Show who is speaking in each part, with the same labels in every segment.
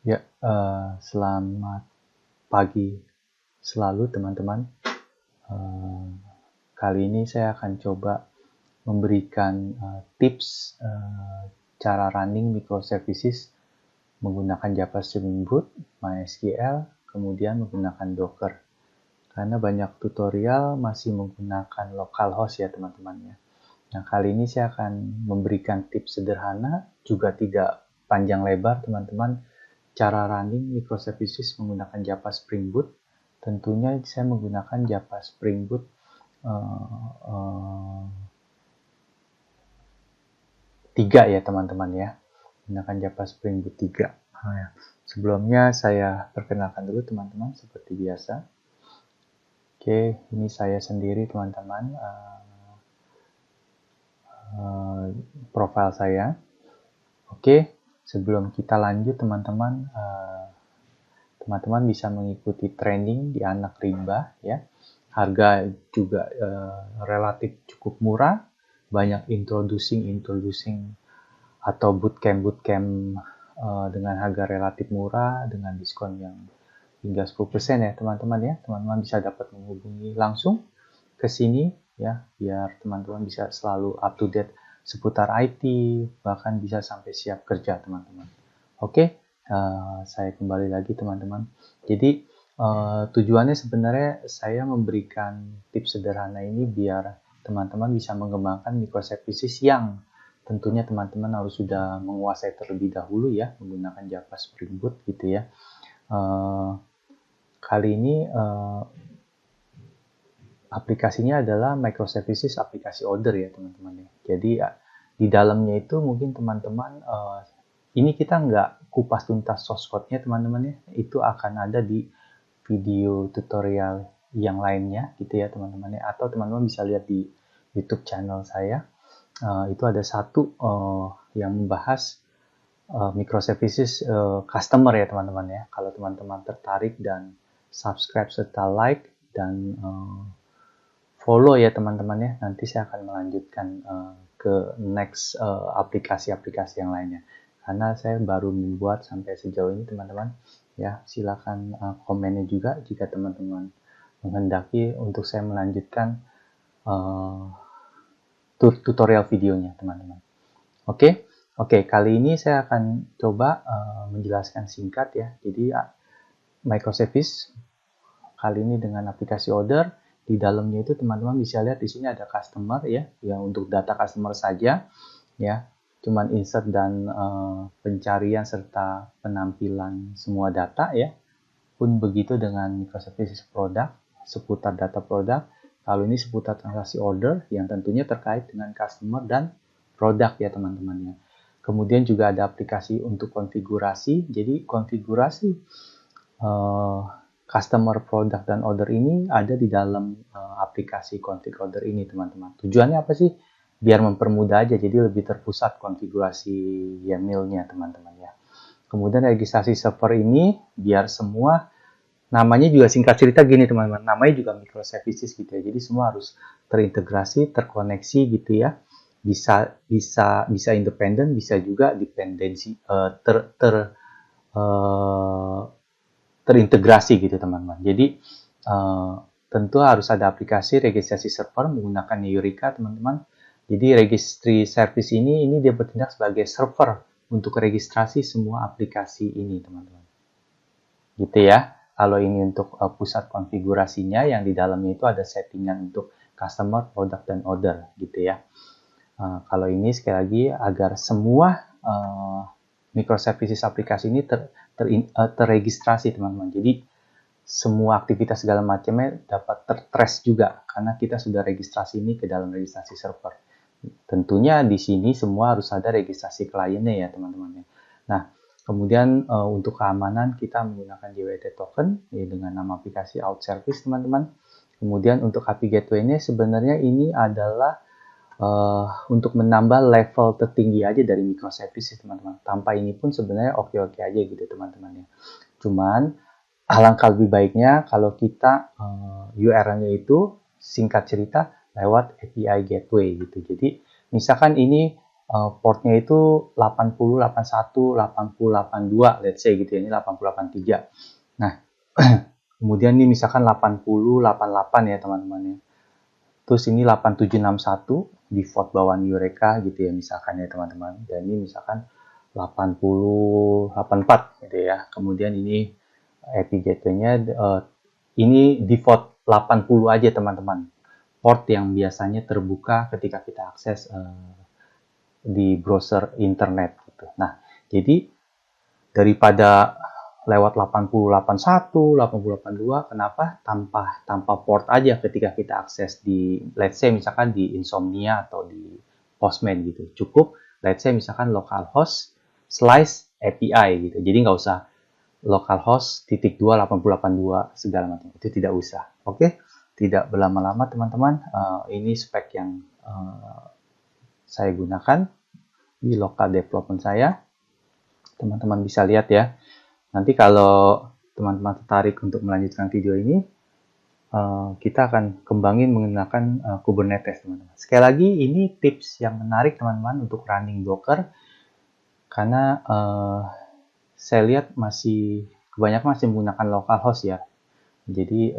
Speaker 1: Ya, selamat pagi selalu teman-teman. Kali ini saya akan coba memberikan tips cara running microservices menggunakan Java Spring Boot, MySQL, kemudian menggunakan Docker. Karena banyak tutorial masih menggunakan localhost ya teman-teman ya. Nah, kali ini saya akan memberikan tips sederhana, juga tidak panjang lebar teman-teman, cara running microservices menggunakan Java Spring Boot. Tentunya saya menggunakan Java Spring Boot 3 ya teman-teman ya. Menggunakan Java Spring Boot 3. Nah, sebelumnya saya perkenalkan dulu teman-teman seperti biasa. Oke, ini saya sendiri teman-teman. Profil saya. Oke, sebelum kita lanjut teman-teman, teman-teman bisa mengikuti training di Anak Rimba ya. Harga juga relatif cukup murah, banyak introducing atau bootcamp dengan harga relatif murah dengan diskon yang hingga 10% ya teman-teman ya. Teman-teman bisa dapat menghubungi langsung ke sini ya, biar teman-teman bisa selalu up to date seputar IT, bahkan bisa sampai siap kerja teman-teman. Oke, saya kembali lagi teman-teman. Jadi tujuannya sebenarnya saya memberikan tips sederhana ini biar teman-teman bisa mengembangkan microservices yang tentunya teman-teman harus sudah menguasai terlebih dahulu ya menggunakan Java Spring Boot gitu ya. Kali ini aplikasinya adalah microservices aplikasi order ya teman-teman ya. Jadi di dalamnya itu mungkin teman-teman ini kita nggak kupas tuntas source code-nya teman-teman ya. Itu akan ada di video tutorial yang lainnya gitu ya teman-teman ya. Atau teman-teman bisa lihat di YouTube channel saya. Itu ada satu yang membahas microservices customer ya teman-teman ya. Kalau teman-teman tertarik dan subscribe serta like dan follow ya teman-teman ya. Nanti saya akan melanjutkan ke next aplikasi-aplikasi yang lainnya. Karena saya baru membuat sampai sejauh ini teman-teman ya. Silakan komennya juga jika teman-teman menghendaki untuk saya melanjutkan tutorial videonya teman-teman. Oke, kali ini saya akan coba menjelaskan singkat ya. Jadi microservice kali ini dengan aplikasi order. Di dalamnya itu teman-teman bisa lihat di sini ada customer ya, yang untuk data customer saja ya. Cuman insert dan pencarian serta penampilan semua data ya. Pun begitu dengan microservices produk, seputar data produk. Kalau ini seputar transaksi order yang tentunya terkait dengan customer dan produk ya teman-teman ya. Kemudian juga ada aplikasi untuk konfigurasi. Jadi konfigurasi customer, product, dan order ini ada di dalam aplikasi config order ini teman-teman. Tujuannya apa sih? Biar mempermudah aja, jadi lebih terpusat konfigurasi YAML-nya teman-teman ya. Kemudian registrasi server ini biar semua, namanya juga singkat cerita gini teman-teman, namanya juga microservices gitu ya. Jadi semua harus terintegrasi, terkoneksi gitu ya. Bisa independen, bisa juga dependensi terintegrasi gitu teman-teman. Jadi tentu harus ada aplikasi registrasi server menggunakan Eureka teman-teman. Jadi registry service ini dia bertindak sebagai server untuk registrasi semua aplikasi ini teman-teman. Gitu ya. Kalau ini untuk pusat konfigurasinya yang di dalamnya itu ada settingan untuk customer, product, dan order gitu ya. Kalau ini sekali lagi agar semua microservices aplikasi ini terregistrasi teman-teman. Jadi semua aktivitas segala macamnya dapat tertrace juga karena kita sudah registrasi ini ke dalam registrasi server. Tentunya di sini semua harus ada registrasi kliennya ya teman-teman. Nah, kemudian untuk keamanan kita menggunakan JWT token ya, dengan nama aplikasi out service teman-teman. Kemudian untuk API gateway-nya sebenarnya ini adalah untuk menambah level tertinggi aja dari microservices teman-teman. Tanpa ini pun sebenarnya oke-oke aja gitu teman-teman ya. Cuman alangkah lebih baiknya kalau kita URL-nya itu singkat cerita lewat API gateway gitu. Jadi misalkan ini portnya itu 80, 81, 80, 82, let's say gitu ya, ini 80, 83. Nah, kemudian ini misalkan 80, 88 ya teman-teman ya. Terus ini 8761 default bawaan Eureka gitu ya misalkan ya teman-teman. Dan ini misalkan 80, 84 gitu ya. Kemudian ini API gateway-nya ini default 80 aja teman-teman. Port yang biasanya terbuka ketika kita akses di browser internet gitu. Nah, jadi daripada lewat 8081, 8082, kenapa tanpa port aja ketika kita akses di let's say misalkan di Insomnia atau di Postman gitu. Cukup let's say misalkan localhost slice API gitu. Jadi nggak usah localhost /2 8082 segala macam. Itu tidak usah. Oke? Tidak berlama-lama teman-teman. Ini spek yang saya gunakan di local development saya. Teman-teman bisa lihat ya. Nanti kalau teman-teman tertarik untuk melanjutkan video ini, kita akan kembangin menggunakan Kubernetes, teman-teman. Sekali lagi, ini tips yang menarik, teman-teman, untuk running Docker, karena saya lihat kebanyakan masih menggunakan localhost ya. Jadi,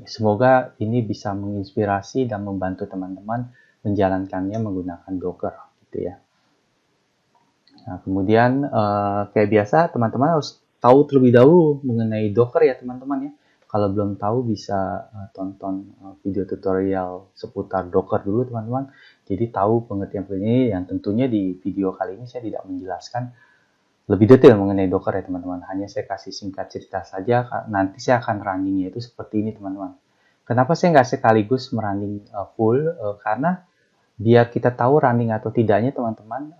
Speaker 1: semoga ini bisa menginspirasi dan membantu teman-teman menjalankannya menggunakan Docker, gitu ya. Nah, kemudian kayak biasa teman-teman harus tahu terlebih dahulu mengenai Docker ya teman-teman ya. Kalau belum tahu bisa tonton video tutorial seputar Docker dulu teman-teman. Jadi tahu pengertian ini yang tentunya di video kali ini saya tidak menjelaskan lebih detail mengenai Docker ya teman-teman. Hanya saya kasih singkat cerita saja. Nanti saya akan runningnya itu seperti ini teman-teman. Kenapa saya nggak sekaligus merunning full? Karena biar kita tahu running atau tidaknya teman-teman.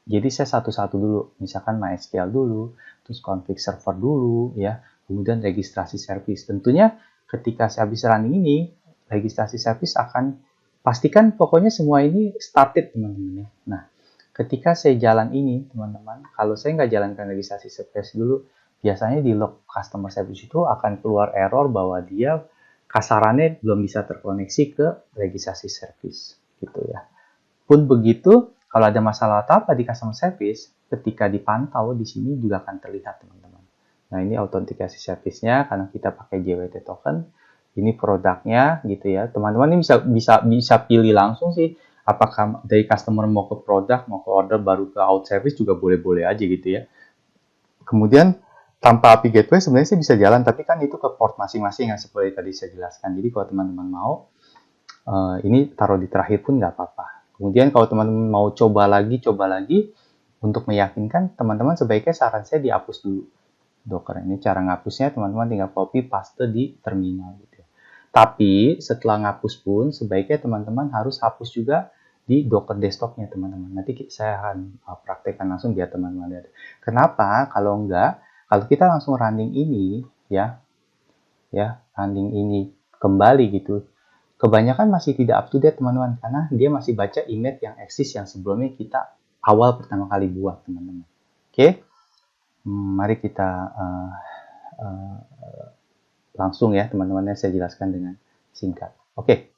Speaker 1: Jadi saya satu-satu dulu, misalkan MySQL dulu, terus config server dulu, ya, kemudian registrasi service. Tentunya ketika saya habis running ini, registrasi service akan pastikan pokoknya semua ini started teman-teman ya. Nah, ketika saya jalan ini teman-teman, kalau saya nggak jalankan registrasi service dulu, biasanya di log customer service itu akan keluar error bahwa dia kasarannya belum bisa terkoneksi ke registrasi service, gitu ya. Pun begitu, kalau ada masalah apa di customer service, ketika dipantau di sini juga akan terlihat teman-teman. Nah ini autentikasi service-nya karena kita pakai JWT token. Ini produknya gitu ya. Teman-teman ini bisa pilih langsung sih. Apakah dari customer mau ke produk, mau ke order, baru ke out service juga boleh-boleh aja gitu ya. Kemudian tanpa API gateway sebenarnya sih bisa jalan, tapi kan itu ke port masing-masing yang seperti tadi saya jelaskan. Jadi kalau teman-teman mau, ini taruh di terakhir pun nggak apa-apa. Kemudian kalau teman-teman mau coba lagi, untuk meyakinkan, teman-teman sebaiknya saran saya dihapus dulu Docker. Ini cara ngapusnya, teman-teman tinggal copy paste di terminal. Gitu. Tapi setelah ngapus pun, sebaiknya teman-teman harus hapus juga di Docker desktopnya, teman-teman. Nanti saya akan praktekkan langsung biar teman-teman lihat. Kenapa? Kalau kita langsung running ini, running ini kembali gitu, kebanyakan masih tidak up to date teman-teman karena dia masih baca image yang eksis yang sebelumnya kita awal pertama kali buat teman-teman. Oke, mari kita langsung ya teman-teman, saya jelaskan dengan singkat. Oke,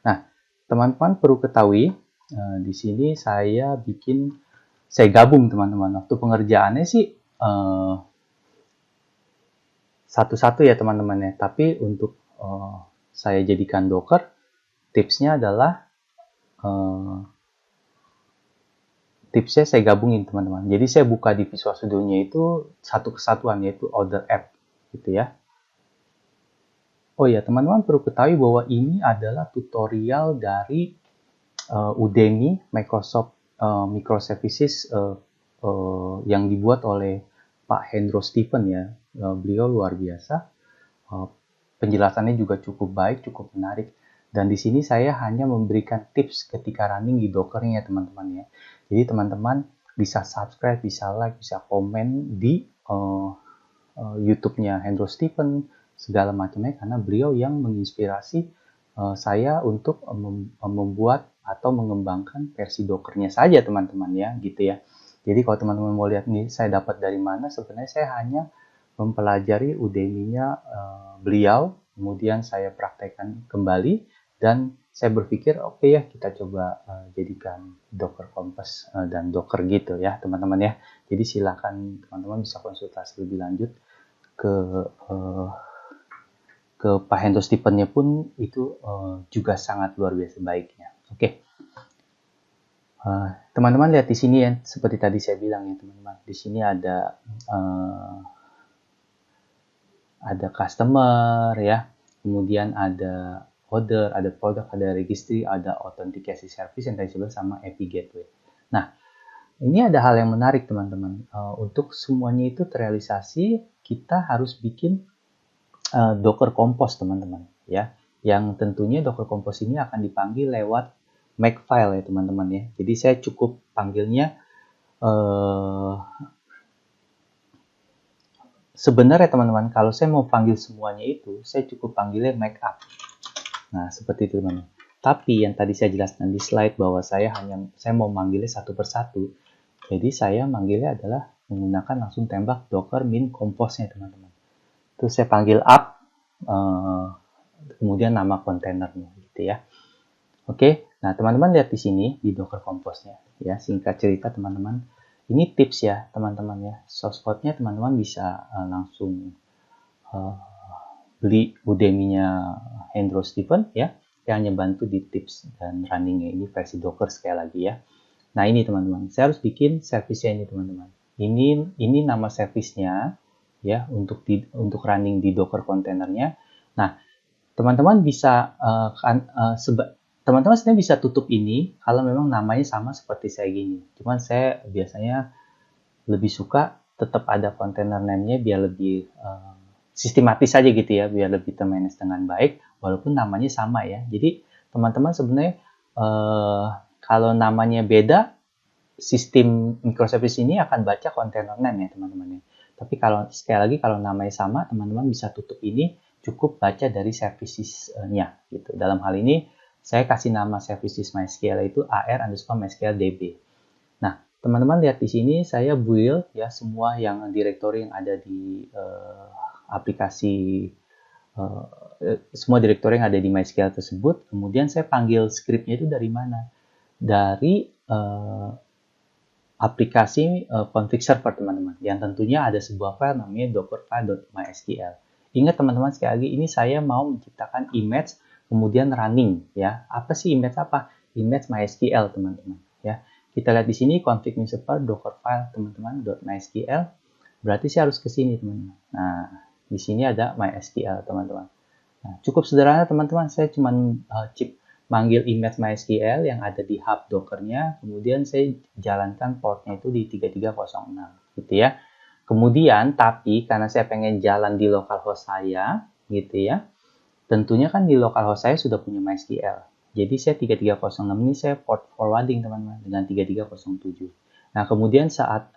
Speaker 1: nah teman-teman perlu ketahui di sini saya gabung teman-teman. Waktu pengerjaannya sih satu-satu ya teman-teman ya, tapi untuk saya jadikan Docker, tipsnya adalah tipsnya saya gabungin teman-teman. Jadi saya buka di Visual Studio-nya itu satu kesatuan, yaitu Other App gitu ya. Oh ya teman-teman perlu ketahui bahwa ini adalah tutorial dari Udemy Microsoft Microservices yang dibuat oleh Pak Hendro Stephen ya. Beliau luar biasa. Penjelasannya juga cukup baik, cukup menarik. Dan di sini saya hanya memberikan tips ketika running di Docker-nya teman-teman ya. Jadi teman-teman bisa subscribe, bisa like, bisa komen di YouTube-nya Hendro Stephen segala macamnya karena beliau yang menginspirasi saya untuk membuat atau mengembangkan versi Docker-nya saja teman-teman ya gitu ya. Jadi kalau teman-teman mau lihat nih saya dapat dari mana, sebenarnya saya hanya mempelajari Udemy-nya beliau, kemudian saya praktekkan kembali dan saya berpikir oke ya kita coba jadikan Docker Compose dan Docker gitu ya teman-teman ya. Jadi silakan teman-teman bisa konsultasi lebih lanjut ke Pak Hendro Stephen-nya pun itu juga sangat luar biasa baiknya. Oke. Teman-teman lihat di sini ya, seperti tadi saya bilang ya teman-teman. Di sini ada customer ya, kemudian ada order, ada produk, ada registry, ada authentication service yang tadi disebut sama API gateway. Nah, ini ada hal yang menarik teman-teman. Untuk semuanya itu terrealisasi, kita harus bikin Docker Compose teman-teman ya. Yang tentunya Docker Compose ini akan dipanggil lewat Makefile ya teman-teman ya. Jadi saya cukup panggilnya sebenarnya teman-teman, kalau saya mau panggil semuanya itu, saya cukup panggilnya Makeup. Nah, seperti itu teman-teman. Tapi yang tadi saya jelaskan di slide bahwa saya mau manggilnya satu persatu. Jadi saya manggilnya adalah menggunakan langsung tembak docker min compose-nya teman-teman. Terus saya panggil up, kemudian nama kontainernya gitu ya. Oke, nah teman-teman lihat di sini di Docker Compose-nya ya. Singkat cerita teman-teman, ini tips ya teman-teman ya. Source code-nya teman-teman bisa langsung beli Udemy-nya Hendro Stephen ya, yang hanya bantu di tips dan running-nya ini versi Docker sekali lagi ya. Nah ini teman-teman, saya harus bikin service-nya ini teman-teman. Ini nama service-nya ya untuk running di Docker kontainernya. Nah teman-teman bisa teman-teman sebenarnya bisa tutup ini kalau memang namanya sama seperti saya gini. Cuman saya biasanya lebih suka tetap ada container name-nya biar lebih sistematis aja gitu ya, biar lebih termanage dengan baik walaupun namanya sama ya. Jadi teman-teman sebenarnya kalau namanya beda, sistem microservice ini akan baca container name ya teman-teman ya. Tapi sekali lagi kalau namanya sama, teman-teman bisa tutup ini, cukup baca dari services-nya gitu. Dalam hal ini saya kasih nama services MySQL itu AR_MySQL_DB. Nah, teman-teman lihat di sini saya build ya semua yang directory yang ada di aplikasi semua directory yang ada di MySQL tersebut. Kemudian saya panggil script-nya itu dari mana? Dari aplikasi config server teman-teman. Yang tentunya ada sebuah file namanya dockerfile.mysql. Ingat teman-teman sekali lagi ini saya mau menciptakan image kemudian running ya. Apa sih image apa? Image MySQL teman-teman ya. Kita lihat di sini config server dockerfile teman-teman .mysql. Berarti saya harus ke sini teman-teman. Nah, di sini ada MySQL teman-teman. Nah, cukup sederhana teman-teman. Saya cuma manggil image MySQL yang ada di hub Docker-nya, kemudian saya jalankan portnya itu di 3306 gitu ya. Kemudian tapi karena saya pengen jalan di localhost saya gitu ya. Tentunya kan di localhost saya sudah punya MySQL. Jadi saya 3306 ini saya port forwarding teman-teman dengan 3307. Nah, kemudian saat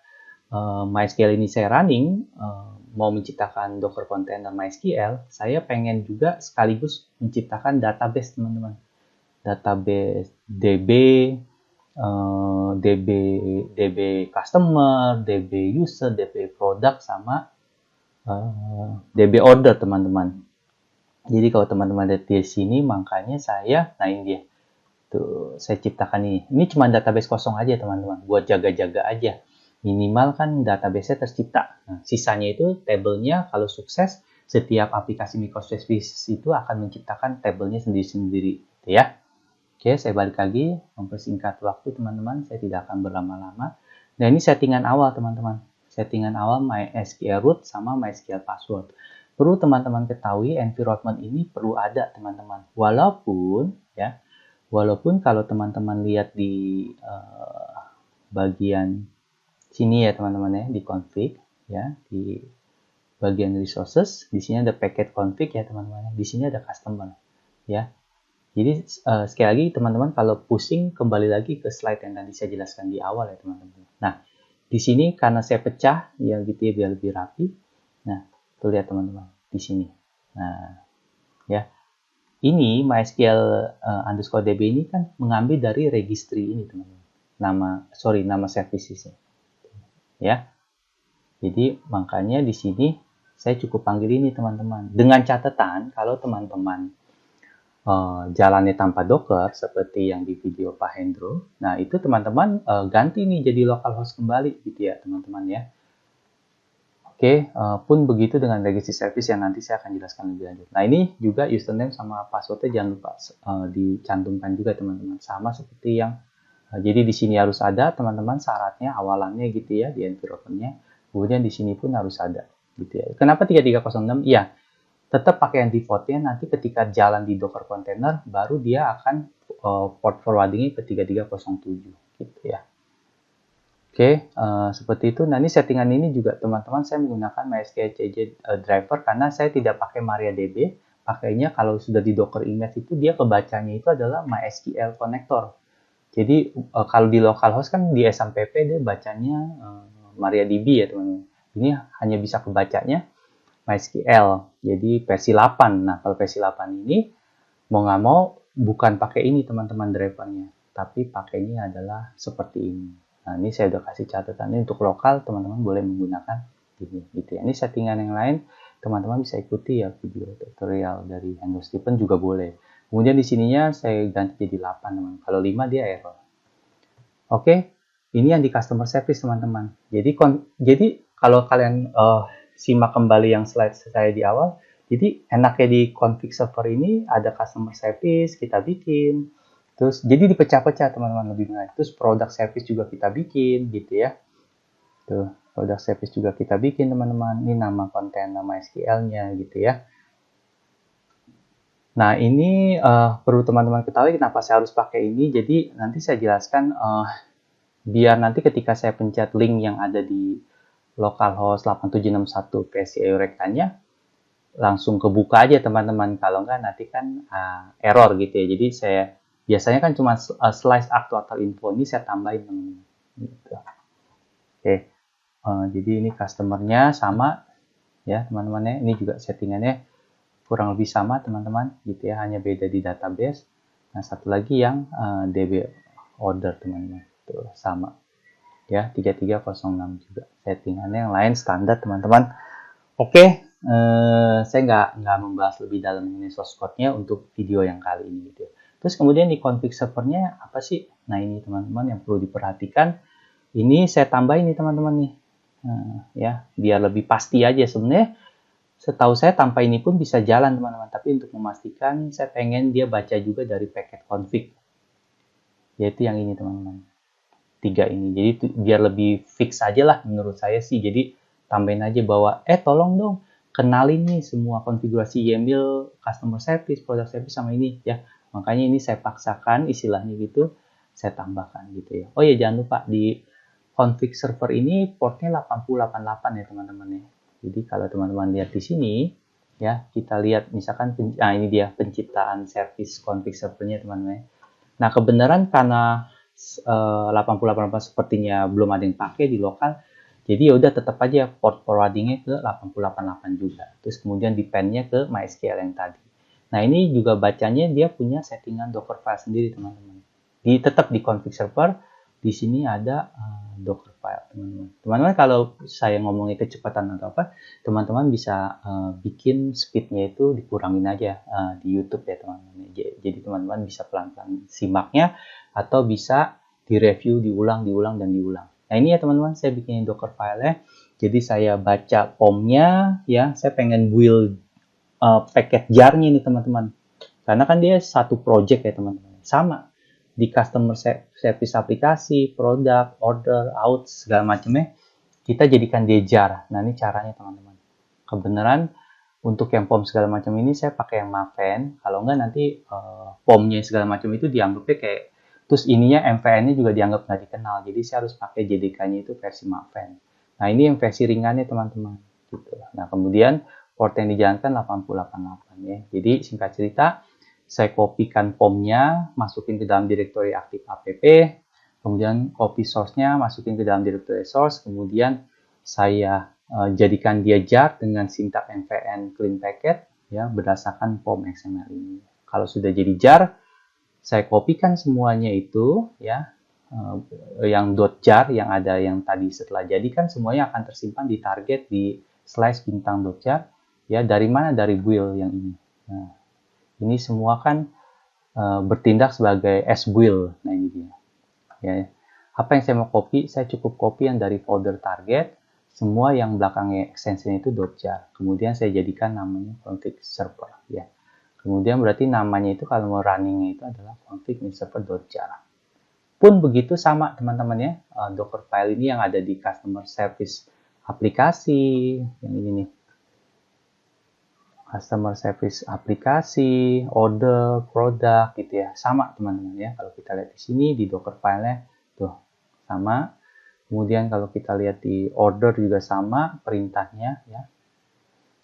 Speaker 1: MySQL ini saya running, mau menciptakan Docker container MySQL, saya pengen juga sekaligus menciptakan database teman-teman. Database DB, DB customer, DB user, DB product, sama DB order teman-teman. Jadi kalau teman-teman lihat di sini, makanya nah ini dia. Tuh, saya ciptakan ini. Ini cuma database kosong aja teman-teman, buat jaga-jaga aja. Minimal kan database-nya tercipta. Nah, sisanya itu tabelnya kalau sukses, setiap aplikasi microservices itu akan menciptakan tabelnya sendiri-sendiri. Gitu ya. Oke, saya balik lagi, mempersingkat waktu teman-teman, saya tidak akan berlama-lama. Nah, ini settingan awal teman-teman. Settingan awal MySQL root sama MySQL password. Perlu teman-teman ketahui, environment ini perlu ada teman-teman. Walaupun kalau teman-teman lihat di bagian sini ya teman-teman ya, di config ya, di bagian resources, di sini ada packet config ya teman-teman. Di sini ada customer ya. Jadi sekali lagi teman-teman kalau pusing kembali lagi ke slide yang tadi saya jelaskan di awal ya teman-teman. Nah, di sini karena saya pecah ya gitu ya biar lebih rapi. Nah, tuh lihat teman-teman di sini. Nah, ya. Ini MySQL_DB ini kan mengambil dari registry ini teman-teman. Nama servicesnya. Ya. Jadi makanya di sini saya cukup panggil ini teman-teman. Dengan catatan kalau teman-teman jalannya tanpa Docker seperti yang di video Pak Hendro. Nah, itu teman-teman ganti nih jadi localhost kembali gitu ya, teman-teman ya. Oke, pun begitu dengan legacy service yang nanti saya akan jelaskan lebih lanjut. Nah, ini juga username sama passwordnya jangan lupa dicantumkan juga teman-teman. Sama seperti yang, jadi di sini harus ada teman-teman syaratnya awalannya gitu ya di environment-nya. Kemudian di sini pun harus ada gitu ya. Kenapa 3306? Iya, tetap pakai yang default-nya, nanti ketika jalan di Docker container, baru dia akan port forwarding-nya ke 3307 gitu ya. Oke, seperti itu. Nah, ini settingan ini juga teman-teman saya menggunakan MySQL CJ driver karena saya tidak pakai MariaDB. Pakainya kalau sudah di Docker image itu dia kebacanya itu adalah MySQL connector. Jadi kalau di localhost kan di SMPP dia bacanya MariaDB ya teman-teman. Ini hanya bisa kebacanya MySQL. Jadi versi 8. Nah, kalau versi 8 ini mau nggak mau bukan pakai ini teman-teman drivernya, tapi pakainya adalah seperti ini. Nah, ini saya udah kasih catatan ini untuk lokal, teman-teman boleh menggunakan ini gitu ya. Ini settingan yang lain teman-teman bisa ikuti ya video tutorial dari Hendro Stephen juga boleh. Kemudian di sininya saya ganti jadi 8 teman. Kalau 5 dia error. Oke, ini yang di customer service teman-teman. Jadi kalau kalian simak kembali yang slide saya di awal, jadi enaknya di config server ini ada customer service kita bikin. Terus jadi dipecah-pecah teman-teman lebih menarik. Terus product service juga kita bikin gitu ya. Tuh, product service juga kita bikin teman-teman. Ini nama konten, nama SQL-nya gitu ya. Nah, ini perlu teman-teman ketahui kenapa saya harus pakai ini. Jadi nanti saya jelaskan biar nanti ketika saya pencet link yang ada di localhost 8761 versi Eureka-nya langsung kebuka aja teman-teman. Kalau enggak nanti kan error gitu ya. Jadi saya biasanya kan cuma slice actuator info ini saya tambahin teman-teman. Gitu. Oke, jadi ini customer-nya sama ya teman-teman ya. Ini juga settingannya kurang lebih sama teman-teman gitu ya. Hanya beda di database. Nah satu lagi yang DB order teman-teman. Tuh, sama ya 3306 juga settingannya yang lain standar teman-teman. Oke. Saya nggak membahas lebih dalam ini source code-nya untuk video yang kali ini gitu. Terus kemudian di config servernya apa sih? Nah ini teman-teman yang perlu diperhatikan. Ini saya tambahin nih teman-teman nih, ya biar lebih pasti aja sebenarnya. Setahu saya tanpa ini pun bisa jalan teman-teman. Tapi untuk memastikan saya pengen dia baca juga dari packet config, yaitu yang ini teman-teman. 3 ini. Jadi biar lebih fix aja lah menurut saya sih. Jadi tambahin aja bahwa tolong dong kenalin nih semua konfigurasi YAML customer service, product service sama ini ya. Makanya ini saya paksakan istilahnya gitu, saya tambahkan gitu ya. Oh ya jangan lupa di config server ini portnya 8088 ya teman-teman ya. Jadi kalau teman-teman lihat di sini ya, kita lihat misalkan ini dia penciptaan service config servernya teman-teman. Nah, kebenaran karena 8088 sepertinya belum ada yang pakai di lokal. Jadi ya udah tetap aja port forwardingnya ke 8088 juga. Terus kemudian depend-nya ke MySQL yang tadi. Nah ini juga bacanya dia punya settingan Docker file sendiri teman-teman. Tetap di config server, di sini ada Docker file teman-teman. Teman-teman kalau saya ngomongin kecepatan atau apa, teman-teman bisa bikin speed-nya itu dikurangin aja di YouTube ya teman-teman. Jadi teman-teman bisa pelan-pelan simaknya atau bisa direview diulang dan diulang. Nah ini ya teman-teman saya bikin Docker file-nya. Jadi saya baca POM-nya ya, saya pengen build packet jar-nya nih teman-teman. Karena kan dia satu project ya teman-teman. Sama di customer service aplikasi, produk, order, out segala macamnya kita jadikan dia jar. Nah ini caranya teman-teman. Kebenaran untuk yang POM segala macam ini saya pakai yang Maven. Kalau enggak nanti POM-nya segala macam itu dianggapnya kayak terus ininya MVN-nya juga dianggap nggak dikenal. Jadi saya harus pakai JDK-nya itu versi Maven. Nah ini yang versi ringannya teman-teman. Gitu. Nah kemudian port yang dijalankan 8088 ya. Jadi singkat cerita, saya kopikan POM-nya, masukin ke dalam directory aktif app, kemudian copy source-nya, masukin ke dalam directory source, kemudian saya jadikan dia jar dengan sintak MVN clean packet ya berdasarkan POM XML ini. Kalau sudah jadi jar, saya kopikan semuanya itu ya yang .jar yang ada yang tadi setelah jadikan semuanya akan tersimpan di target di slice bintang .jar ya dari mana dari build yang ini. Nah, ini semua kan bertindak sebagai as build. Nah ini dia. Ya, apa yang saya mau copy? Saya cukup copy yang dari folder target, semua yang belakangnya extension itu .jar. Kemudian saya jadikan namanya config server. Ya. Kemudian berarti namanya itu kalau mau runningnya itu adalah config server.jar. Pun begitu sama teman-teman ya, Docker file ini yang ada di customer service aplikasi, yang ini nih. Customer service aplikasi, order, produk gitu ya. Sama teman-teman ya. Kalau kita lihat di sini di Docker file-nya tuh sama. Kemudian kalau kita lihat di order juga sama perintahnya ya.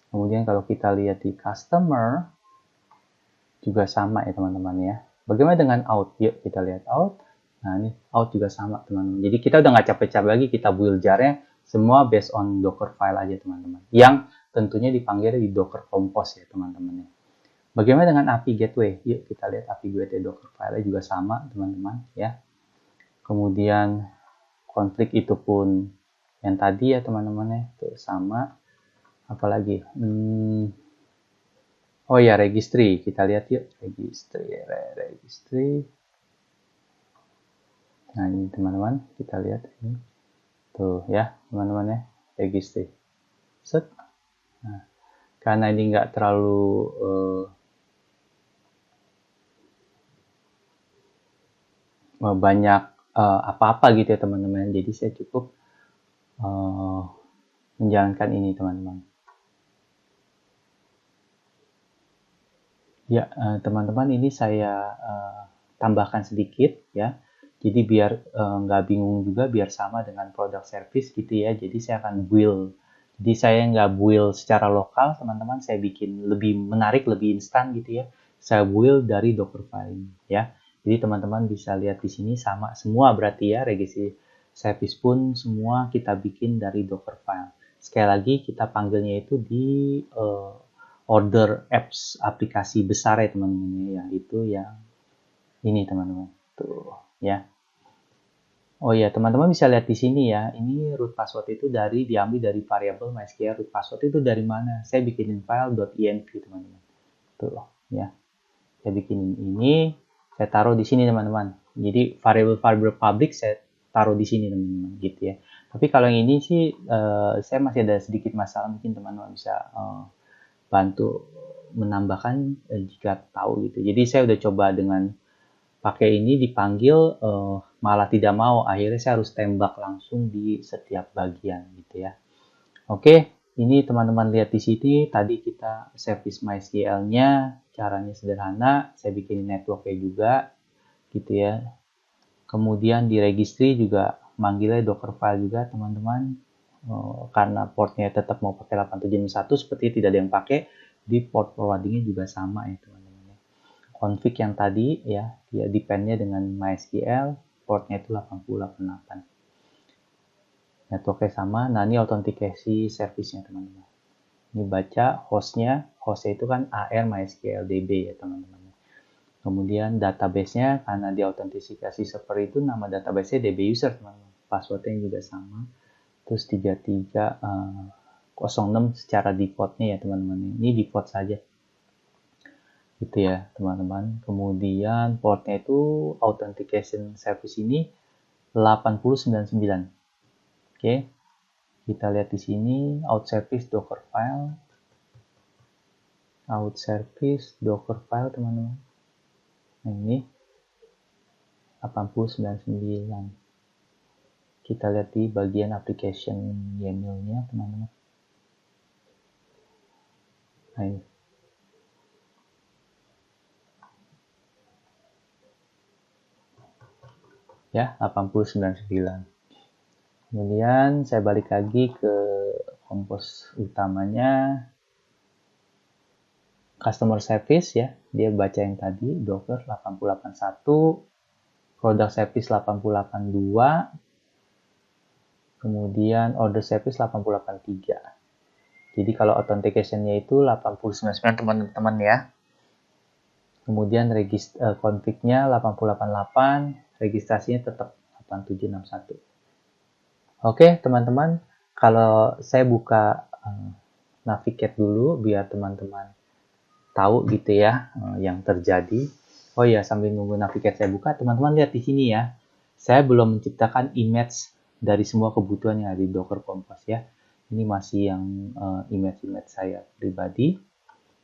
Speaker 1: Kemudian kalau kita lihat di customer juga sama ya teman-teman ya. Bagaimana dengan out? Yuk kita lihat out. Nah ini out juga sama teman-teman. Jadi kita udah nggak capek-capek lagi kita build jar-nya, semua based on Docker file aja teman-teman. Yang tentunya dipanggil di Docker Compose ya teman-teman ya. Bagaimana dengan API Gateway? Yuk kita lihat API Gateway Docker file juga sama teman-teman ya. Kemudian konflik itu pun yang tadi ya teman-teman ya, itu sama. Apalagi? Oh ya, registry. Kita lihat yuk. Registry. Nah, ini teman-teman. Kita lihat ini. Tuh ya, teman-teman ya. Registry. Set. Nah, karena ini nggak terlalu banyak apa-apa gitu ya teman-teman. Jadi saya cukup menjalankan ini teman-teman. Ya, teman-teman ini saya tambahkan sedikit ya. Jadi biar nggak bingung juga, biar sama dengan product service gitu ya. Jadi saya akan build. Jadi saya nggak build secara lokal, teman-teman. Saya bikin lebih menarik, lebih instan gitu ya. Saya build dari Dockerfile ya. Jadi teman-teman bisa lihat di sini sama semua berarti ya. Registry service pun semua kita bikin dari Dockerfile. Sekali lagi kita panggilnya itu di order apps aplikasi besar ya teman-teman ya, itu yang ini teman-teman tuh ya. Oh ya teman-teman bisa lihat di sini ya, ini root password itu diambil dari variabel MySQL. Root password itu dari mana? Saya bikinin file .env teman-teman tuh ya. Saya bikinin ini, saya taruh di sini teman-teman. Jadi variabel public saya taruh di sini teman-teman gitu ya. Tapi kalau yang ini sih saya masih ada sedikit masalah, mungkin teman-teman bisa bantu menambahkan jika tahu gitu. Jadi saya udah coba dengan pakai ini dipanggil malah tidak mau. Akhirnya saya harus tembak langsung di setiap bagian gitu ya. Oke, ini teman-teman lihat di sini. Tadi kita service MySQL-nya caranya sederhana. Saya bikin network-nya juga gitu ya. Kemudian di registry juga manggilnya Dockerfile juga teman-teman. Karena portnya tetap mau pakai 8761 seperti tidak ada yang pakai, di port forwardingnya juga sama ya teman-teman. Config yang tadi ya, dia dependnya dengan MySQL, portnya itu 8088. Networknya sama. Nah ini authentication service-nya teman-teman. Ini baca hostnya itu kan AR MySQL DB ya teman-teman. Kemudian database-nya karena di autentikasi server itu nama database-nya DB user teman-teman. Password-nya juga sama. Terus 3306 secara default-nya ya teman-teman. Ini default saja. Gitu ya teman-teman. Kemudian portnya itu authentication service ini 8099. Oke. Kita lihat di sini out service Dockerfile. Out service Dockerfile teman-teman. Nah ini 8099. Kita lihat di bagian application YAML-nya teman-teman. Nah ini. Ya, 8099. Kemudian saya balik lagi ke kompos utamanya. Customer service ya, dia baca yang tadi, Docker 8081, product service 8082, kemudian order service 8083. Jadi kalau authentication-nya itu 8099 teman-teman ya. Kemudian config-nya 8088, registrasinya tetap 8761. Oke, teman-teman, kalau saya buka Navigate dulu biar teman-teman tahu gitu ya yang terjadi. Oh iya, sambil nunggu Navigates saya buka, teman-teman lihat di sini ya. Saya belum menciptakan image dari semua kebutuhan yang ada di Docker Compose ya. Ini masih yang image-image saya pribadi,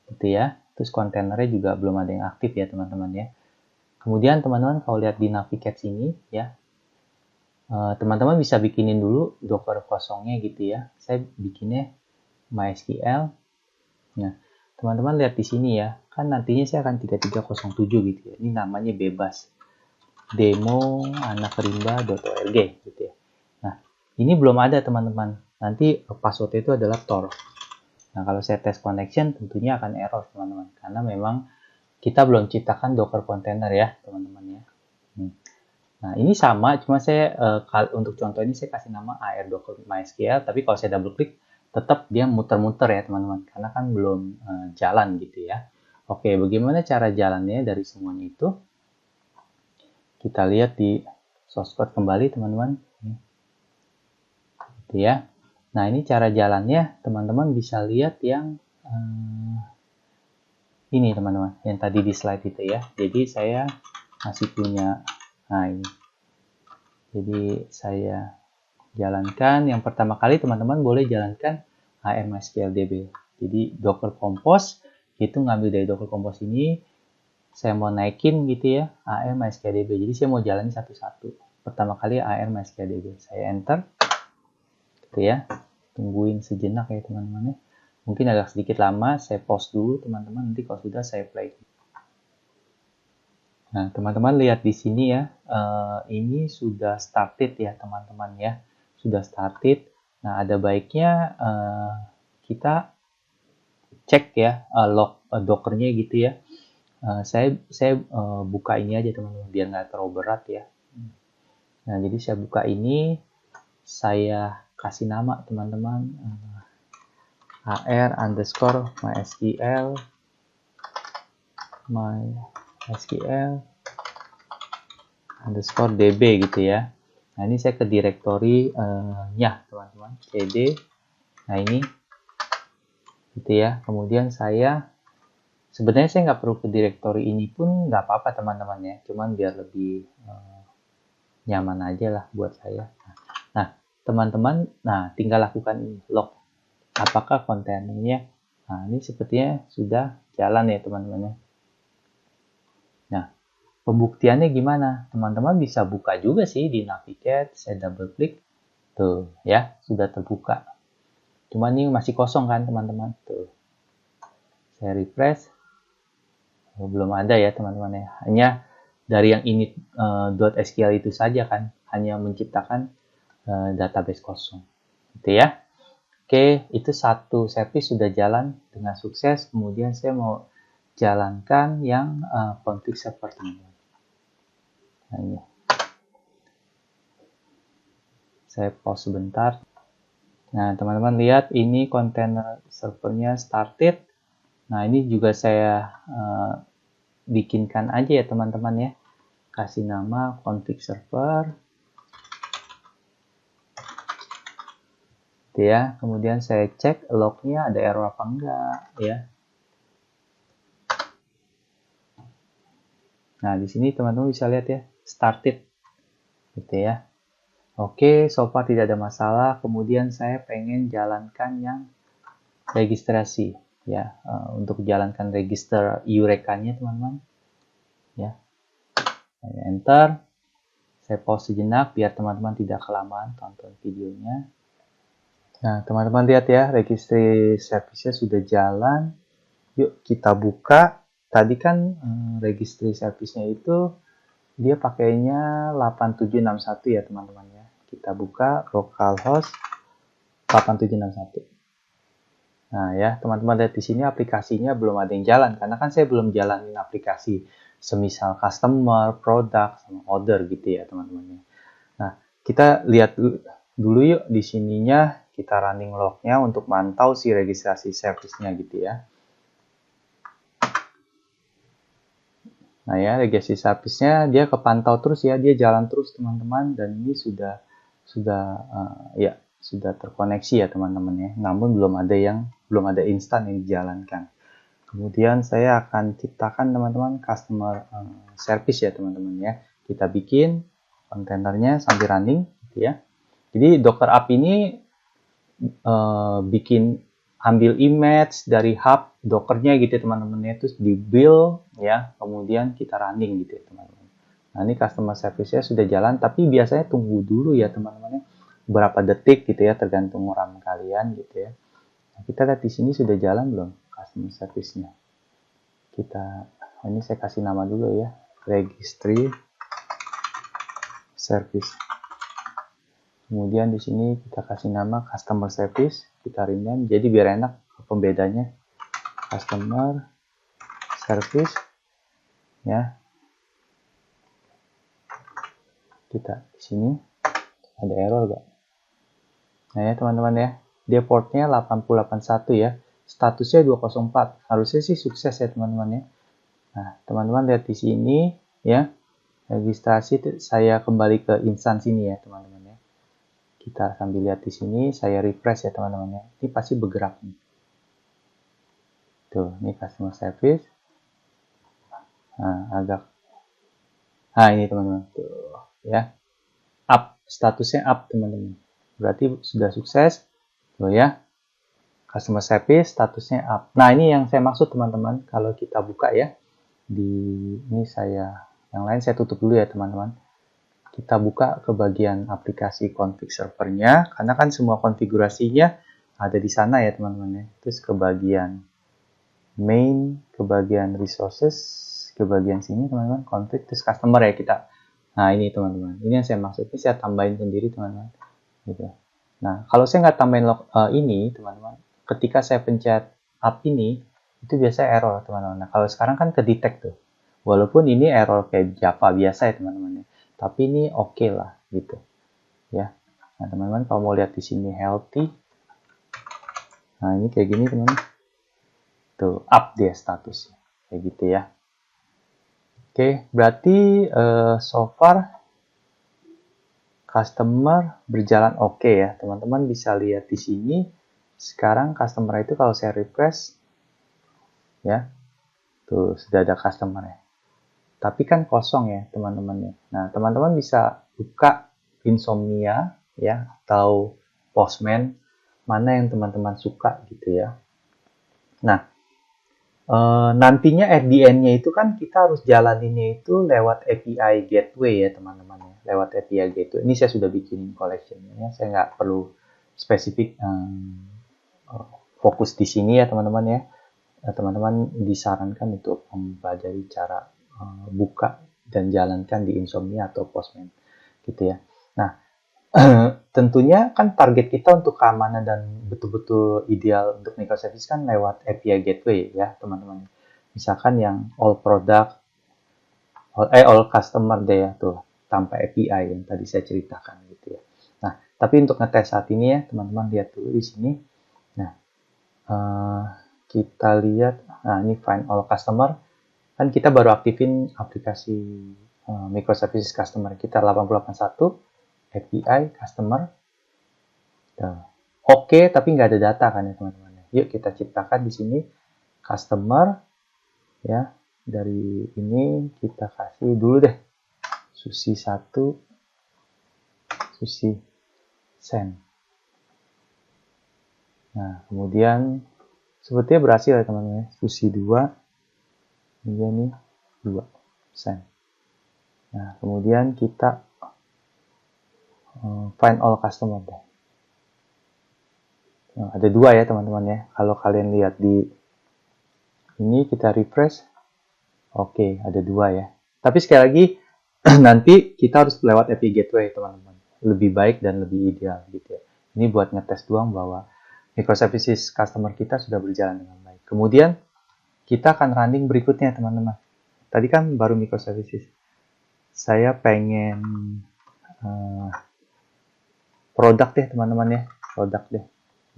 Speaker 1: gitu ya. Terus kontainernya juga belum ada yang aktif ya teman-teman ya. Kemudian teman-teman kalau lihat di Navigates ini ya, teman-teman bisa bikinin dulu Docker kosongnya gitu ya. Saya bikinnya MySQL. Nah, teman-teman lihat di sini ya, kan nantinya saya akan 3307 gitu ya. Ini namanya bebas. Demo anakrimba.org gitu ya. Nah, ini belum ada teman-teman. Nanti passwordnya itu adalah Tor. Nah, kalau saya tes connection tentunya akan error teman-teman. Karena memang kita belum ciptakan Docker container ya teman-teman ya. Nah, ini sama, cuma saya untuk contoh ini saya kasih nama AR Docker MySQL, tapi kalau saya double klik tetap dia muter-muter ya teman-teman, karena kan belum jalan gitu ya. Oke, bagaimana cara jalannya dari semuanya itu? Kita lihat di source code kembali teman-teman. Gitu ya. Nah, ini cara jalannya teman-teman bisa lihat yang ini teman-teman, yang tadi di slide itu ya. Jadi saya masih punya, nah ini. Jadi saya jalankan, yang pertama kali teman-teman boleh jalankan MySQLDB. Jadi Docker Compose itu ngambil dari Docker Compose ini, saya mau naikin gitu ya MySQLDB. Jadi saya mau jalanin satu-satu. Pertama kali MySQLDB, saya enter, gitu ya. Tungguin sejenak ya teman-teman ya. Mungkin agak sedikit lama, saya pause dulu teman-teman. Nanti kalau sudah saya play. Nah teman-teman lihat di sini ya, ini sudah started ya teman-teman ya. Sudah started. Nah, ada baiknya kita cek ya log Dockernya gitu ya. Saya buka ini aja teman-teman biar nggak terlalu berat ya. Nah, jadi saya buka ini, saya kasih nama teman-teman AR_MySQL DB gitu ya. Nah, ini saya ke directory nya teman-teman, cd. Nah, ini gitu ya. Kemudian saya sebenarnya saya nggak perlu ke directory ini pun nggak apa-apa teman-teman ya. Cuman biar lebih nyaman aja lah buat saya. Nah, teman-teman, tinggal lakukan ini, log. Apakah kontainernya? Nah, ini sepertinya sudah jalan ya teman-teman ya. Nah, pembuktiannya gimana? Teman-teman bisa buka juga sih di Navigate, saya double klik, tuh ya, sudah terbuka. Cuma ini masih kosong kan teman-teman, tuh. Saya refresh, belum ada ya teman-teman ya. Hanya dari yang init.sql itu saja kan, hanya menciptakan database kosong, gitu ya. Oke, itu satu service sudah jalan dengan sukses. Kemudian saya mau jalankan yang config server teman-teman. Nah, ini. Saya pause sebentar. Nah, teman-teman lihat ini kontainer servernya started. Nah, ini juga saya bikinkan aja ya teman-teman ya. Kasih nama config server. Gitu ya. Kemudian saya cek lognya ada error apa enggak ya. Nah, di sini teman-teman bisa lihat ya, started. Gitu ya. Oke, so far tidak ada masalah. Kemudian saya pengen jalankan yang registrasi ya, untuk jalankan register Eureka-nya teman-teman. Ya. Saya enter. Saya pause sejenak biar teman-teman tidak kelamaan tonton videonya. Nah, teman-teman lihat ya, registry service-nya sudah jalan. Yuk kita buka. Tadi kan registry service-nya itu dia pakainya 8761 ya teman-teman ya. Kita buka localhost 8761. Nah ya teman-teman lihat di sini aplikasinya belum ada yang jalan karena kan saya belum jalanin aplikasi semisal customer, product, sama order gitu ya teman-teman. Nah kita lihat dulu yuk di sininya, kita running lognya untuk mantau si registrasi service-nya gitu ya. Nah ya, legacy service-nya dia kepantau terus ya, dia jalan terus teman-teman, dan ini sudah terkoneksi ya teman-teman ya. Namun belum ada instan yang dijalankan. Kemudian saya akan ciptakan teman-teman customer service ya teman-teman ya. Kita bikin kontainernya sambil running gitu ya. Jadi Docker App ini bikin ambil image dari hub Dockernya gitu ya teman-teman ya, terus di build ya, kemudian kita running gitu ya teman-teman. Nah ini customer service-nya sudah jalan, tapi biasanya tunggu dulu ya teman-teman ya, berapa detik gitu ya, tergantung RAM kalian gitu ya. Nah, kita lihat di sini sudah jalan belum customer service-nya. Ini saya kasih nama dulu ya, registry service. Kemudian di sini kita kasih nama customer service, kita rename jadi biar enak pembedanya, customer service ya. Kita di sini ada error gak? Nah ya teman-teman ya, dia portnya 8081 ya, statusnya 204. Harusnya sih sukses ya teman-teman ya. Nah teman-teman lihat di sini ya, registrasi saya kembali ke instansi ini ya teman-teman ya. Kita sambil lihat di sini, saya refresh ya teman-teman ya. Ini pasti bergerak nih. Tuh, ini customer service. Nah ini teman-teman tuh ya, up, statusnya up teman-teman, berarti sudah sukses tuh ya, customer service statusnya up. Nah ini yang saya maksud teman-teman, kalau kita buka ya ini yang lain saya tutup dulu ya teman-teman. Kita buka ke bagian aplikasi config servernya, karena kan semua konfigurasinya ada di sana ya teman-teman ya. Terus ke bagian main, ke bagian resources, ke bagian sini teman-teman, config, terus customer ya kita. Nah ini teman-teman, ini yang saya maksud, ini saya tambahin sendiri teman-teman gitu. Nah kalau saya nggak tambahin ini teman-teman, ketika saya pencet up ini, itu biasanya error teman-teman. Nah kalau sekarang kan ke detect tuh, walaupun ini error kayak Java biasa ya teman-teman ya, tapi ini oke lah gitu ya. Nah teman-teman kalau mau lihat di sini healthy, nah ini kayak gini teman-teman, tuh up dia statusnya kayak gitu ya. Oke, berarti so far customer berjalan oke ya. Teman-teman bisa lihat di sini. Sekarang customer itu kalau saya refresh ya, tuh sudah ada customer ya. Tapi kan kosong ya teman-teman ya. Nah, teman-teman bisa buka Insomnia ya atau Postman, mana yang teman-teman suka gitu ya. Nah, nantinya at the end-nya itu kan kita harus jalaninnya itu lewat API gateway ya teman-teman ya. Lewat API gateway. Ini saya sudah bikin collection-nya ya. Saya nggak perlu spesifik fokus di sini ya teman-teman ya. Teman-teman disarankan untuk mempelajari cara buka dan jalankan di Insomnia atau Postman gitu ya. Nah, tentunya kan target kita untuk keamanan dan betul-betul ideal untuk microservice kan lewat API gateway ya teman-teman. Misalkan yang all product, all customer deh ya tuh tanpa API yang tadi saya ceritakan gitu ya. Nah, tapi untuk ngetes saat ini ya teman-teman lihat dulu di sini. Nah, kita lihat, nah ini find all customer, kan kita baru aktifin aplikasi microservices customer kita 8081 API customer. Oke, tapi nggak ada data kan ya teman-teman. Yuk kita ciptakan di sini customer ya. Dari ini kita kasih dulu deh Susi 1, Susi send. Nah, kemudian sepertinya berhasil ya teman-teman. Susi 2, kemudian nih 2 send. Nah, kemudian kita find all customer deh. Nah, ada 2 ya teman-teman ya. Kalau kalian lihat di ini kita refresh, oke ada 2 ya. Tapi sekali lagi nanti kita harus lewat API gateway teman-teman. Lebih baik dan lebih ideal gitu ya. Ini buat ngetes doang bahwa microservices customer kita sudah berjalan dengan baik. Kemudian kita akan running berikutnya teman-teman. Tadi kan baru microservices. Saya pengen produk deh teman-teman ya. Produk deh.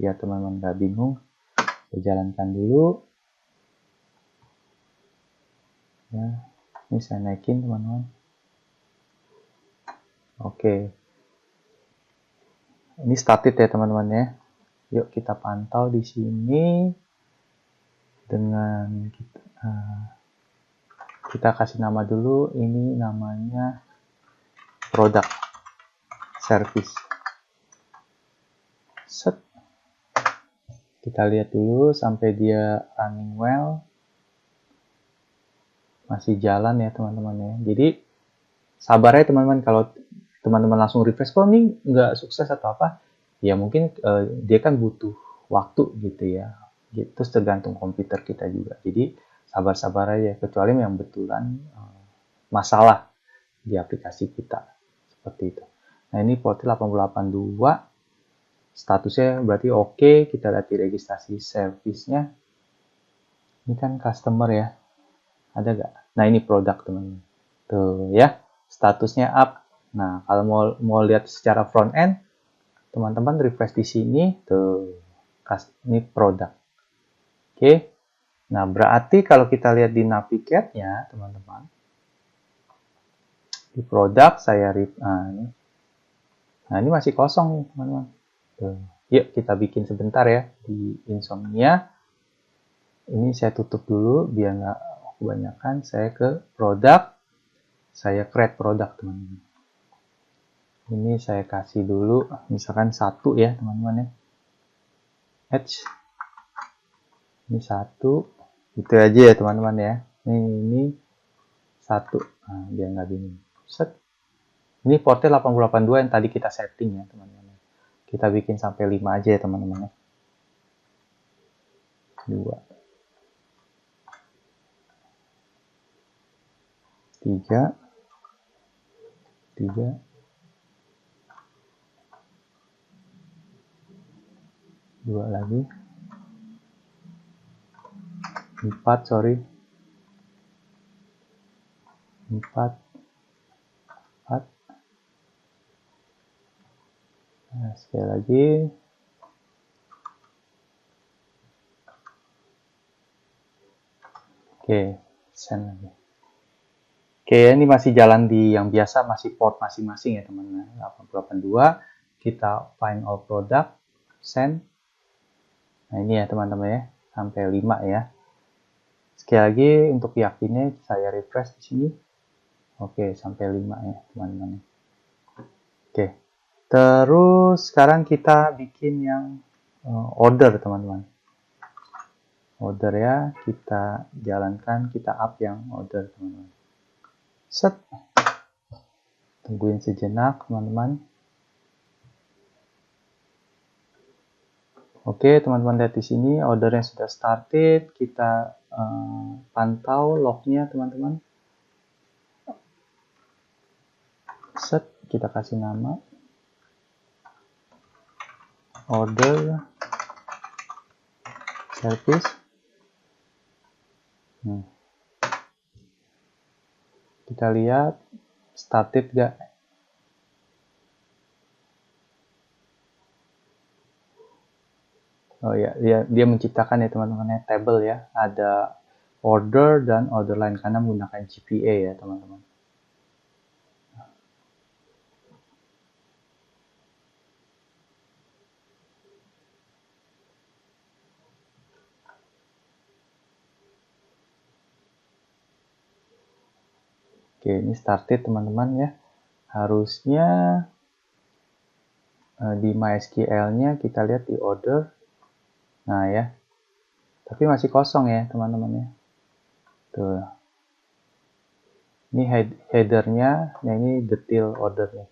Speaker 1: Ya teman-teman gak bingung. Saya jalankan dulu. Ya, ini saya naikin teman-teman. Oke. Ini started ya teman-teman ya. Yuk kita pantau di sini. dengan kita kasih nama dulu, ini namanya product service. Set. Kita lihat dulu sampai dia running well. Masih jalan ya teman-teman ya. Jadi sabar ya teman-teman, kalau teman-teman langsung refresh kok ini nggak sukses atau apa, ya mungkin dia kan butuh waktu gitu ya. Terus tergantung komputer kita juga. Jadi sabar-sabar aja, kecuali yang betulan masalah di aplikasi kita. Seperti itu. Nah ini port 882. Statusnya berarti oke. Kita lihat di registrasi service-nya. Ini kan customer ya. Ada nggak? Nah ini produk teman-teman. Tuh ya, statusnya up. Nah kalau mau lihat secara front end, teman-teman refresh di sini. Tuh, ini produk. Oke. Nah berarti kalau kita lihat di navigate-nya teman-teman, di produk saya nah ini masih kosong nih teman-teman. Yuk kita bikin sebentar ya di Insomnia. Ini saya tutup dulu biar nggak kebanyakan. Saya ke produk, saya create produk teman-teman. Ini saya kasih dulu misalkan 1 ya teman-teman ya. Edge. Ini 1. Itu aja ya teman-teman ya. Ini 1. Nah, biar nggak bingung. Set. Ini portnya 882 yang tadi kita setting ya teman-teman. Kita bikin sampai 5 aja ya teman-teman. 2. 3. 3. 2 lagi. 4, sorry. 4. 4. Nah, sekali lagi. Oke, send lagi. Oke, ini masih jalan di yang biasa, masih port masing-masing ya teman-teman. 882, kita find all product, send. Nah ini ya teman-teman ya, sampai 5 ya. Sekali lagi untuk yakinnya saya refresh di sini. Oke, sampai 5 ya teman-teman. Oke. Terus sekarang kita bikin yang order teman-teman. Order ya, kita jalankan, kita up yang order teman-teman. Set. Tungguin sejenak teman-teman. Oke teman-teman, lihat di sini ordernya sudah started. Kita pantau lognya teman-teman. Set, kita kasih nama. Order service. Kita lihat started gak? Oh ya, dia menciptakan ya teman-teman ya table ya, ada order dan order line karena menggunakan GPA ya teman-teman. Oke, ini started teman-teman ya. Harusnya di MySQL-nya kita lihat di order. Nah ya. Tapi masih kosong ya teman-teman ya. Tuh. Ini header-nya, nah ini detail ordernya.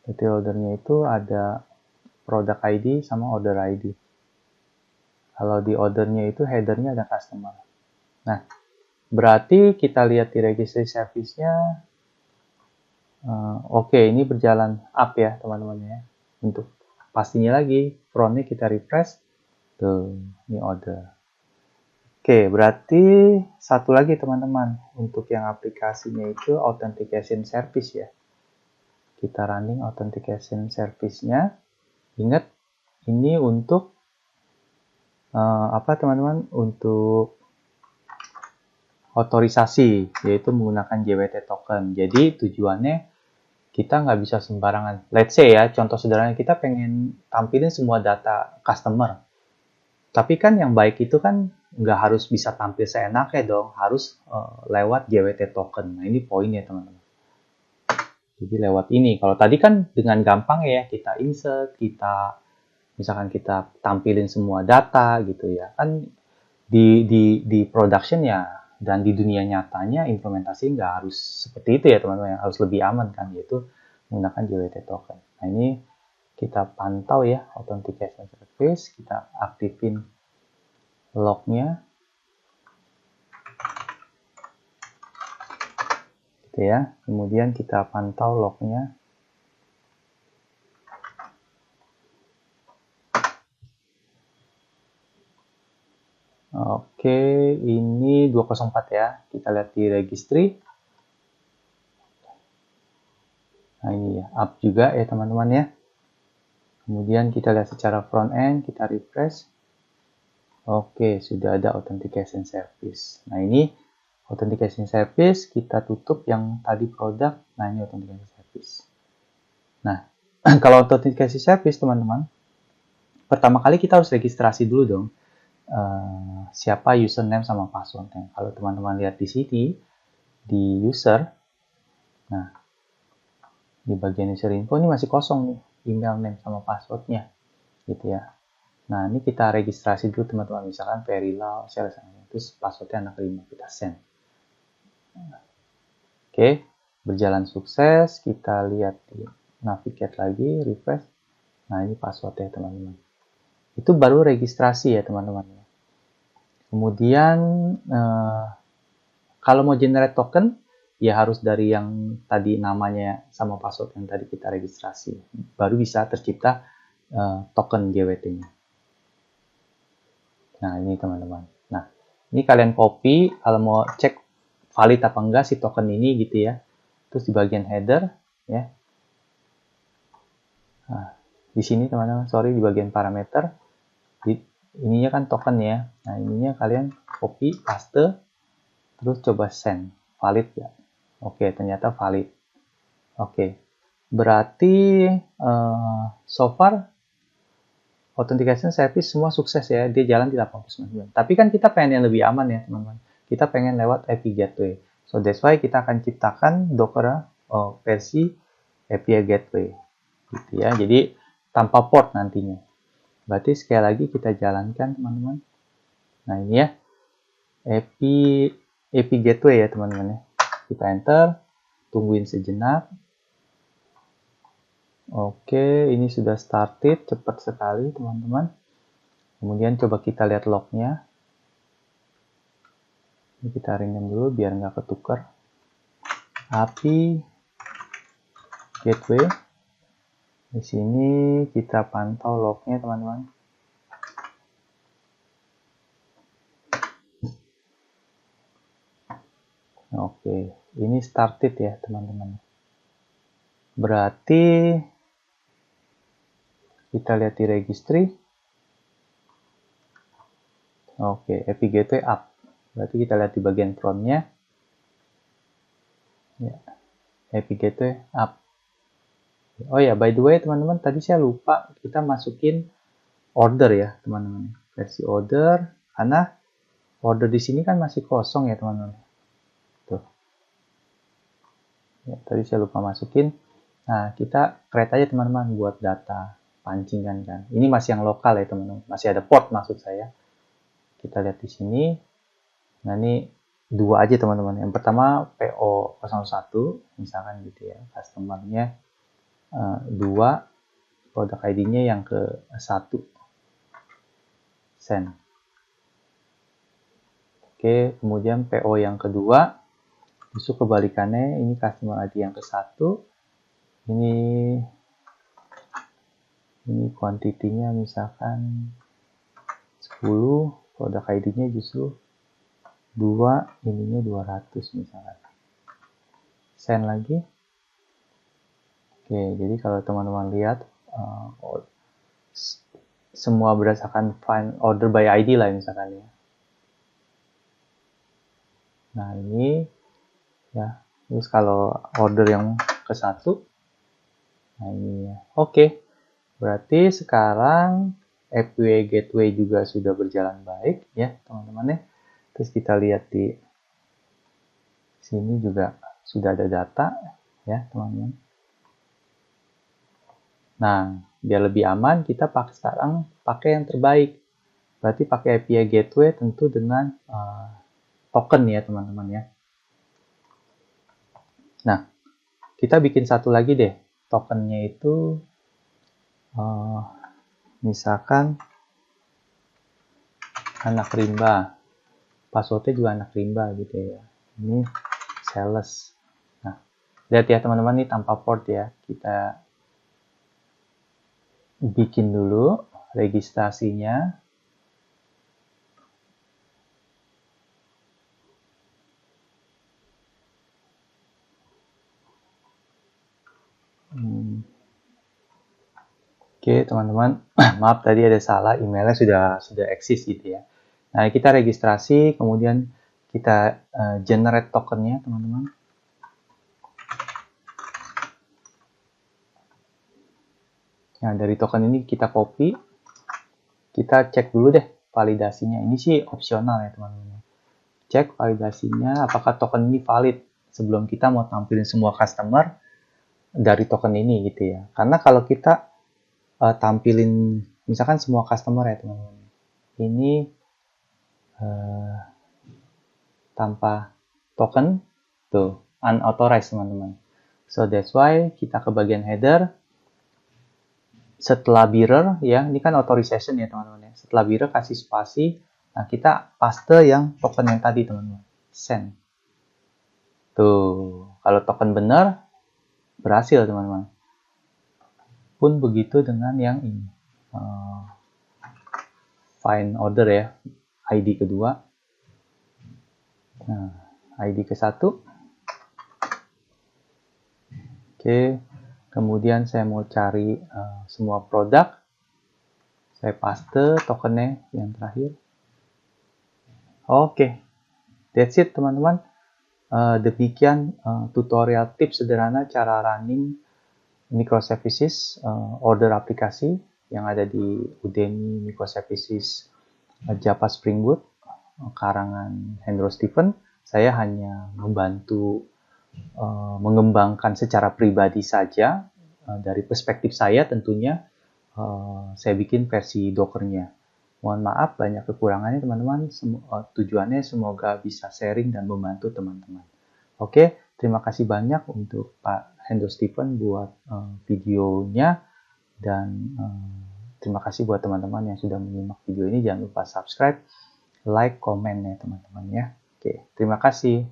Speaker 1: Detail ordernya itu ada product ID sama order ID. Kalau di ordernya itu header-nya ada customer. Nah, berarti kita lihat di registry service-nya, oke, ini berjalan up ya teman-teman ya. Untuk pastinya lagi, front-nya kita refresh, tuh, ini order. Oke, berarti satu lagi teman-teman, untuk yang aplikasinya itu authentication service ya. Kita running authentication service-nya. Ingat, ini untuk apa teman-teman? Untuk otorisasi, yaitu menggunakan JWT token. Jadi tujuannya kita nggak bisa sembarangan. Let's say ya, contoh sederhana, kita pengen tampilin semua data customer. Tapi kan yang baik itu kan nggak harus bisa tampil seenaknya dong, harus lewat JWT token. Nah, ini poinnya teman-teman. Jadi lewat ini. Kalau tadi kan dengan gampang ya, kita insert, misalkan kita tampilin semua data gitu ya. Kan di production ya, dan di dunia nyatanya implementasi nggak harus seperti itu ya teman-teman, harus lebih aman kan, yaitu menggunakan JWT token. Nah, ini kita pantau ya authentication service, kita aktifin lognya gitu ya, kemudian kita pantau lognya. Oke, ini 204 ya, kita lihat di registry. Nah, ini ya, up juga ya teman-teman ya. Kemudian kita lihat secara front end, kita refresh. Oke, sudah ada authentication service. Nah, ini authentication service, kita tutup yang tadi produk. Nah, ini authentication service. Nah, kalau authentication service teman-teman, pertama kali kita harus registrasi dulu dong. Siapa username sama passwordnya. Kalau teman-teman lihat di sini, di user, nah, di bagian user info ini masih kosong nih, email name sama passwordnya, gitu ya. Nah, ini kita registrasi dulu teman-teman, misalkan Perilau, terus passwordnya anak 5, kita send. Oke, berjalan sukses, kita lihat di navigate lagi, refresh. Nah, ini passwordnya teman-teman. Itu baru registrasi ya teman-teman. Kemudian, kalau mau generate token, ya harus dari yang tadi namanya sama password yang tadi kita registrasi. Baru bisa tercipta token JWT-nya. Nah, ini teman-teman. Nah, ini kalian copy, kalau mau cek valid apa enggak si token ini gitu ya. Terus di bagian header, ya. Nah, di sini teman-teman, sorry, di bagian parameter, ininya kan token ya. Nah, ininya kalian copy, paste, terus coba send. Valid ya? Oke, ternyata valid. Oke, berarti so far authentication service semua sukses ya, dia jalan di 89. Tapi kan kita pengen yang lebih aman ya teman-teman. Kita pengen lewat API Gateway. So that's why kita akan ciptakan Docker versi API Gateway, gitu ya. Jadi tanpa port nantinya. Berarti sekali lagi kita jalankan teman-teman. Nah, ini ya API Gateway ya teman-teman ya. Kita enter, tungguin sejenak. Oke, ini sudah started, cepat sekali teman-teman. Kemudian coba kita lihat lognya. Ini kita rename dulu biar nggak ketukar. API Gateway. Di sini kita pantau lognya teman-teman. Oke, ini started ya teman-teman. Berarti kita lihat di registry. Oke, API Gateway up. Berarti kita lihat di bagian frontnya. Ya, API Gateway up. Oh ya, by the way teman-teman, tadi saya lupa kita masukin order ya teman-teman. Versi order, karena order di sini kan masih kosong ya teman-teman. Tuh. Ya, tadi saya lupa masukin. Nah, kita create aja teman-teman buat data pancingan kan. Ini masih yang lokal ya teman-teman. Masih ada port maksud saya. Kita lihat di sini. Nah, ini dua aja teman-teman. Yang pertama PO01 misalkan gitu ya. Customer-nya 2, produk ID-nya yang ke 1. Send. Oke, kemudian PO yang kedua. Justru kebalikannya, ini customer ID yang ke 1. Ini kuantitinya misalkan 10, produk ID-nya justru 2, ininya 200 misalkan. Send lagi. Oke, jadi kalau teman-teman lihat semua berdasarkan find order by ID lah misalkan ya. Nah, ini ya. Terus kalau order yang ke 1, nah ini ya. Oke. Berarti sekarang API Gateway juga sudah berjalan baik ya teman-teman ya. Terus kita lihat di sini juga sudah ada data ya teman-teman. Nah, biar lebih aman kita sekarang pakai yang terbaik. Berarti pakai API Gateway tentu dengan token ya teman-teman ya. Nah, kita bikin satu lagi deh. Tokennya itu misalkan anak rimba. Passwordnya juga anak rimba gitu ya. Ini sales. Nah, lihat ya teman-teman ini tanpa port ya. Kita bikin dulu registrasinya. Oke teman-teman, maaf tadi ada salah, emailnya sudah eksis gitu ya. Nah kita registrasi, kemudian kita generate tokennya teman-teman. Nah dari token ini kita copy, kita cek dulu deh validasinya. Ini sih opsional ya teman-teman. Cek validasinya, apakah token ini valid sebelum kita mau tampilin semua customer dari token ini gitu ya. Karena kalau kita tampilin misalkan semua customer ya teman-teman, ini tanpa token tuh unauthorized teman-teman. So that's why kita ke bagian header, setelah mirror ya, ini kan authorization ya teman-teman ya. Setelah mirror kasih spasi, nah kita paste yang token yang tadi teman-teman, send. Tuh, kalau token benar berhasil teman-teman. Pun begitu dengan yang ini, find order ya, ID kedua. Nah, ID ke satu. Oke, kemudian saya mau cari semua produk. Saya paste tokennya yang terakhir. Oke, that's it teman-teman. Demikian tutorial tips sederhana cara running microservices order aplikasi yang ada di Udemy Microservices Java Spring Boot karangan Hendro Stephen. Saya hanya membantu mengembangkan secara pribadi saja dari perspektif saya tentunya. Saya bikin versi Docker-nya. Mohon maaf banyak kekurangannya teman-teman. Tujuannya semoga bisa sharing dan membantu teman-teman. Oke, terima kasih banyak untuk Pak Hendro Stephen buat videonya, dan terima kasih buat teman-teman yang sudah menyimak video ini. Jangan lupa subscribe, like, komen ya teman-teman ya. Oke, terima kasih.